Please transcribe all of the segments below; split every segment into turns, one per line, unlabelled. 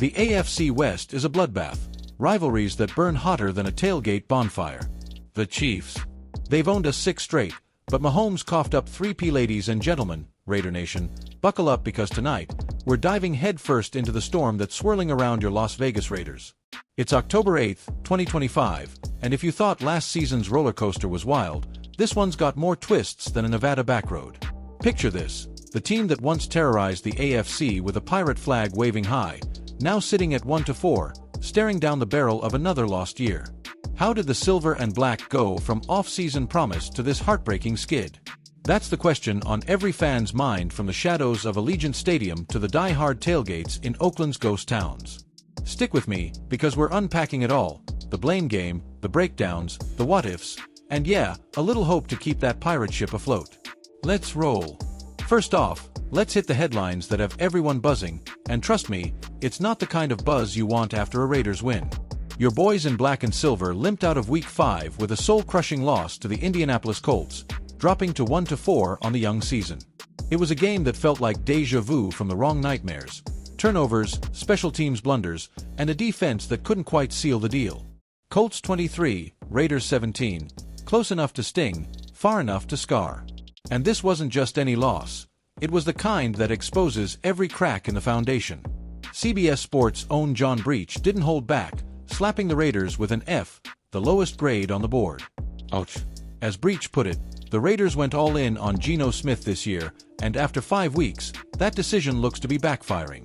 The AFC West is a bloodbath, rivalries that burn hotter than a tailgate bonfire. The Chiefs. They've owned us 6 straight, but Mahomes coughed up 3 ladies and gentlemen. Raider Nation, buckle up because tonight, we're diving headfirst into the storm that's swirling around your Las Vegas Raiders. It's October 8th, 2025, and if you thought last season's roller coaster was wild, this one's got more twists than a Nevada backroad. Picture this, the team that once terrorized the AFC with a pirate flag waving high, now sitting at 1-4, staring down the barrel of another lost year. How did the silver and black go from off-season promise to this heartbreaking skid? That's the question on every fan's mind, from the shadows of Allegiant Stadium to the die-hard tailgates in Oakland's ghost towns. Stick with me, because we're unpacking it all: the blame game, the breakdowns, the what-ifs, and yeah, a little hope to keep that pirate ship afloat. Let's roll. First off, let's hit the headlines that have everyone buzzing, and trust me, it's not the kind of buzz you want after a Raiders win. Your boys in black and silver limped out of Week 5 with a soul-crushing loss to the Indianapolis Colts, dropping to 1-4 on the young season. It was a game that felt like déjà vu from the wrong nightmares: turnovers, special teams blunders, and a defense that couldn't quite seal the deal. Colts 23, Raiders 17, close enough to sting, far enough to scar. And this wasn't just any loss. It was the kind that exposes every crack in the foundation. CBS Sports' own John Breach didn't hold back, slapping the Raiders with an F, the lowest grade on the board. Ouch. As Breach put it, the Raiders went all in on Geno Smith this year, and after 5 weeks, that decision looks to be backfiring.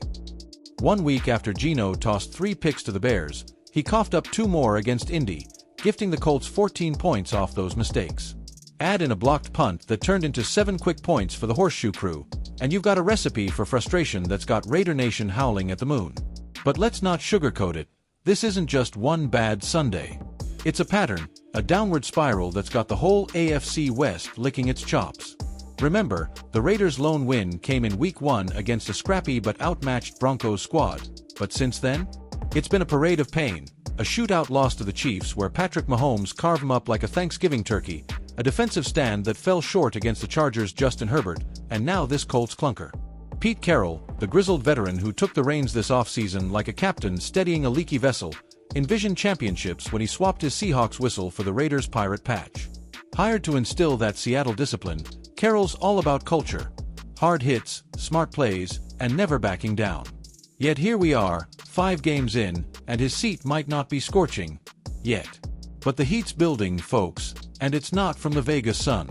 1 week after Geno tossed 3 picks to the Bears, he coughed up 2 more against Indy, gifting the Colts 14 points off those mistakes. Add in a blocked punt that turned into 7 quick points for the Horseshoe Crew, and you've got a recipe for frustration that's got Raider Nation howling at the moon. But let's not sugarcoat it. This isn't just one bad Sunday. It's a pattern, a downward spiral that's got the whole AFC West licking its chops. Remember, the Raiders' lone win came in Week 1 against a scrappy but outmatched Broncos squad. But since then, it's been a parade of pain. A shootout loss to the Chiefs where Patrick Mahomes carved them up like a Thanksgiving turkey, a defensive stand that fell short against the Chargers' Justin Herbert, and now this Colts clunker. Pete Carroll, the grizzled veteran who took the reins this offseason like a captain steadying a leaky vessel, envisioned championships when he swapped his Seahawks whistle for the Raiders' pirate patch. Hired to instill that Seattle discipline, Carroll's all about culture: hard hits, smart plays, and never backing down. Yet here we are, 5 games in, and his seat might not be scorching yet. But the heat's building, folks, and it's not from the Vegas sun.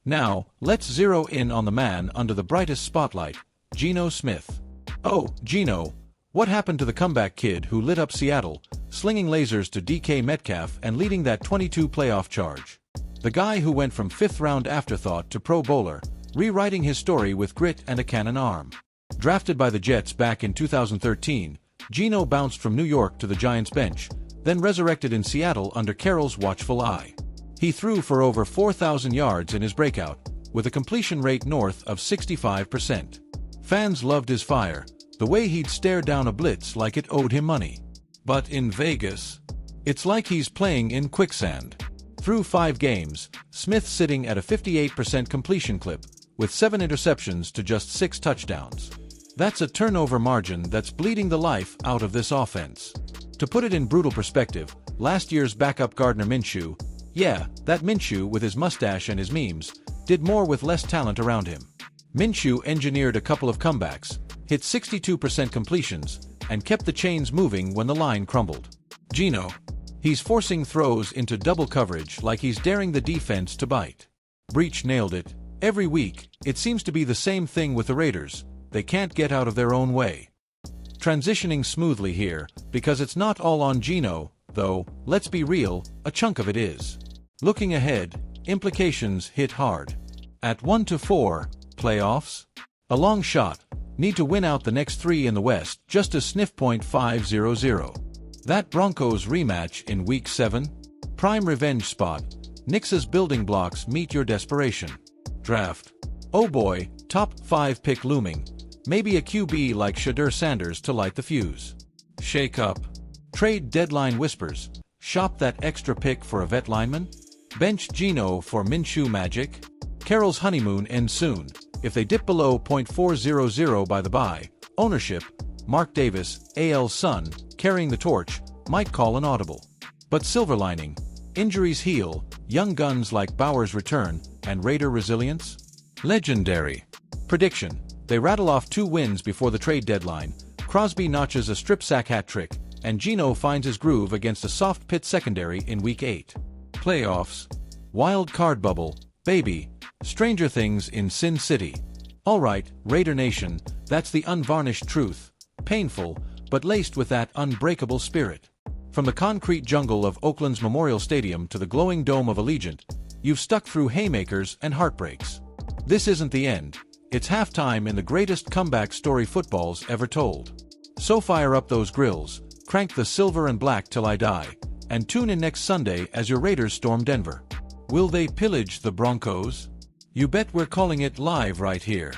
Now, let's zero in on the man under the brightest spotlight, Geno Smith. Oh, Geno, what happened to the comeback kid who lit up Seattle, slinging lasers to DK Metcalf and leading that 22 playoff charge? The guy who went from 5th-round afterthought to Pro Bowler, rewriting his story with grit and a cannon arm. Drafted by the Jets back in 2013, Geno bounced from New York to the Giants bench, then resurrected in Seattle under Carroll's watchful eye. He threw for over 4,000 yards in his breakout, with a completion rate north of 65%. Fans loved his fire, the way he'd stare down a blitz like it owed him money. But in Vegas, it's like he's playing in quicksand. Through 5 games, Smith's sitting at a 58% completion clip, with 7 interceptions to just 6 touchdowns. That's a turnover margin that's bleeding the life out of this offense. To put it in brutal perspective, last year's backup Gardner Minshew, yeah, that Minshew with his mustache and his memes, did more with less talent around him. Minshew engineered a couple of comebacks, hit 62% completions, and kept the chains moving when the line crumbled. Geno, he's forcing throws into double coverage like he's daring the defense to bite. Breach nailed it. Every week, it seems to be the same thing with the Raiders. They can't get out of their own way. Transitioning smoothly here, because it's not all on Geno, though, let's be real, a chunk of it is. Looking ahead, implications hit hard. At 1-4, playoffs? A long shot. Need to win out the next 3 in the West just to sniff .500. That Broncos rematch in Week 7? Prime revenge spot. Knicks' building blocks meet your desperation. Draft. Oh boy, top 5 pick looming. Maybe a QB like Shadur Sanders to light the fuse. Shake up. Trade deadline whispers. Shop that extra pick for a vet lineman? Bench Geno for Minshew magic? Carroll's honeymoon ends soon. If they dip below .400 by the bye, ownership, Mark Davis, AL's son, carrying the torch, might call an audible. But silver lining, injuries heal, young guns like Bauer's return, and Raider resilience? Legendary. Prediction: they rattle off 2 wins before the trade deadline, Crosby notches a strip sack hat trick, and Geno finds his groove against a soft pit secondary in Week 8. Playoffs. Wild card bubble, baby. Stranger things in Sin City. Alright, Raider Nation, that's the unvarnished truth. Painful, but laced with that unbreakable spirit. From the concrete jungle of Oakland's Memorial Stadium to the glowing dome of Allegiant, you've stuck through haymakers and heartbreaks. This isn't the end. It's halftime in the greatest comeback story football's ever told. So fire up those grills, crank the silver and black till I die, and tune in next Sunday as your Raiders storm Denver. Will they pillage the Broncos? You bet we're calling it live right here.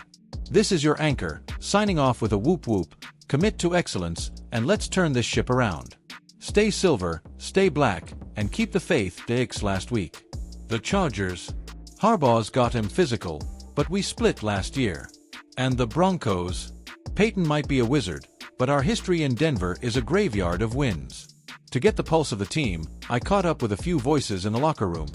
This is your anchor, signing off with a whoop whoop, commit to excellence, and let's turn this ship around. Stay silver, stay black, and keep the faith. Dix last week. The Chargers. Harbaugh's got him physical, but we split last year. And the Broncos. Peyton might be a wizard, but our history in Denver is a graveyard of wins. To get the pulse of the team, I caught up with a few voices in the locker room.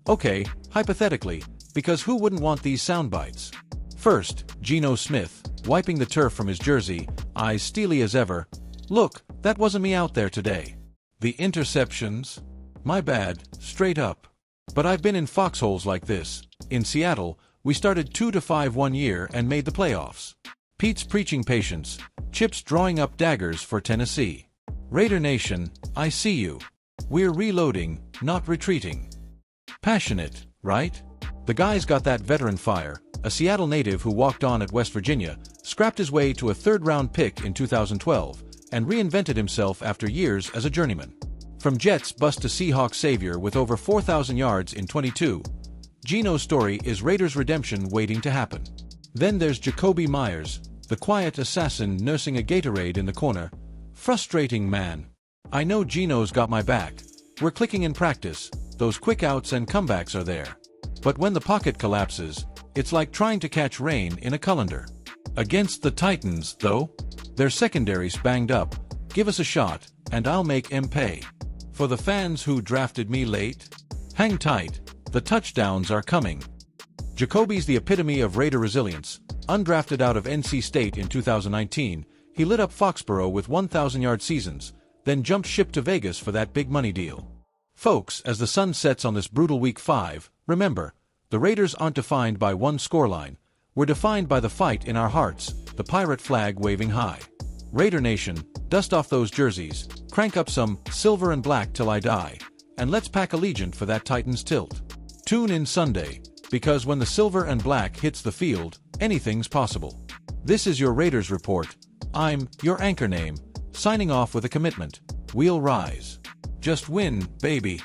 Okay, hypothetically, because who wouldn't want these sound bites? First, Geno Smith, wiping the turf from his jersey, eyes steely as ever. Look, that wasn't me out there today. The interceptions? My bad, straight up. But I've been in foxholes like this. In Seattle, we started 2-5 one year and made the playoffs. Pete's preaching patience, Chip's drawing up daggers for Tennessee. Raider Nation, I see you. We're reloading, not retreating. Passionate, right? The guy's got that veteran fire, a Seattle native who walked on at West Virginia, scrapped his way to a third-round pick in 2012, and reinvented himself after years as a journeyman. From Jets bust to Seahawks savior with over 4,000 yards in 22, Geno's story is Raiders redemption waiting to happen. Then there's Jacoby Myers, the quiet assassin nursing a Gatorade in the corner. Frustrating man. I know Geno's got my back. We're clicking in practice, those quick outs and comebacks are there. But when the pocket collapses, it's like trying to catch rain in a colander. Against the Titans, though, their secondary's banged up. Give us a shot, and I'll make em pay. For the fans who drafted me late, hang tight, the touchdowns are coming. Jacoby's the epitome of Raider resilience. Undrafted out of NC State in 2019, he lit up Foxborough with 1,000-yard seasons, then jumped ship to Vegas for that big money deal. Folks, as the sun sets on this brutal Week 5, remember, the Raiders aren't defined by one scoreline. We're defined by the fight in our hearts, the pirate flag waving high. Raider Nation, dust off those jerseys, crank up some silver and black till I die, and let's pack Allegiant for that Titans tilt. Tune in Sunday, because when the silver and black hits the field, anything's possible. This is your Raiders Report. I'm your anchor name, signing off with a commitment. We'll rise. Just win, baby.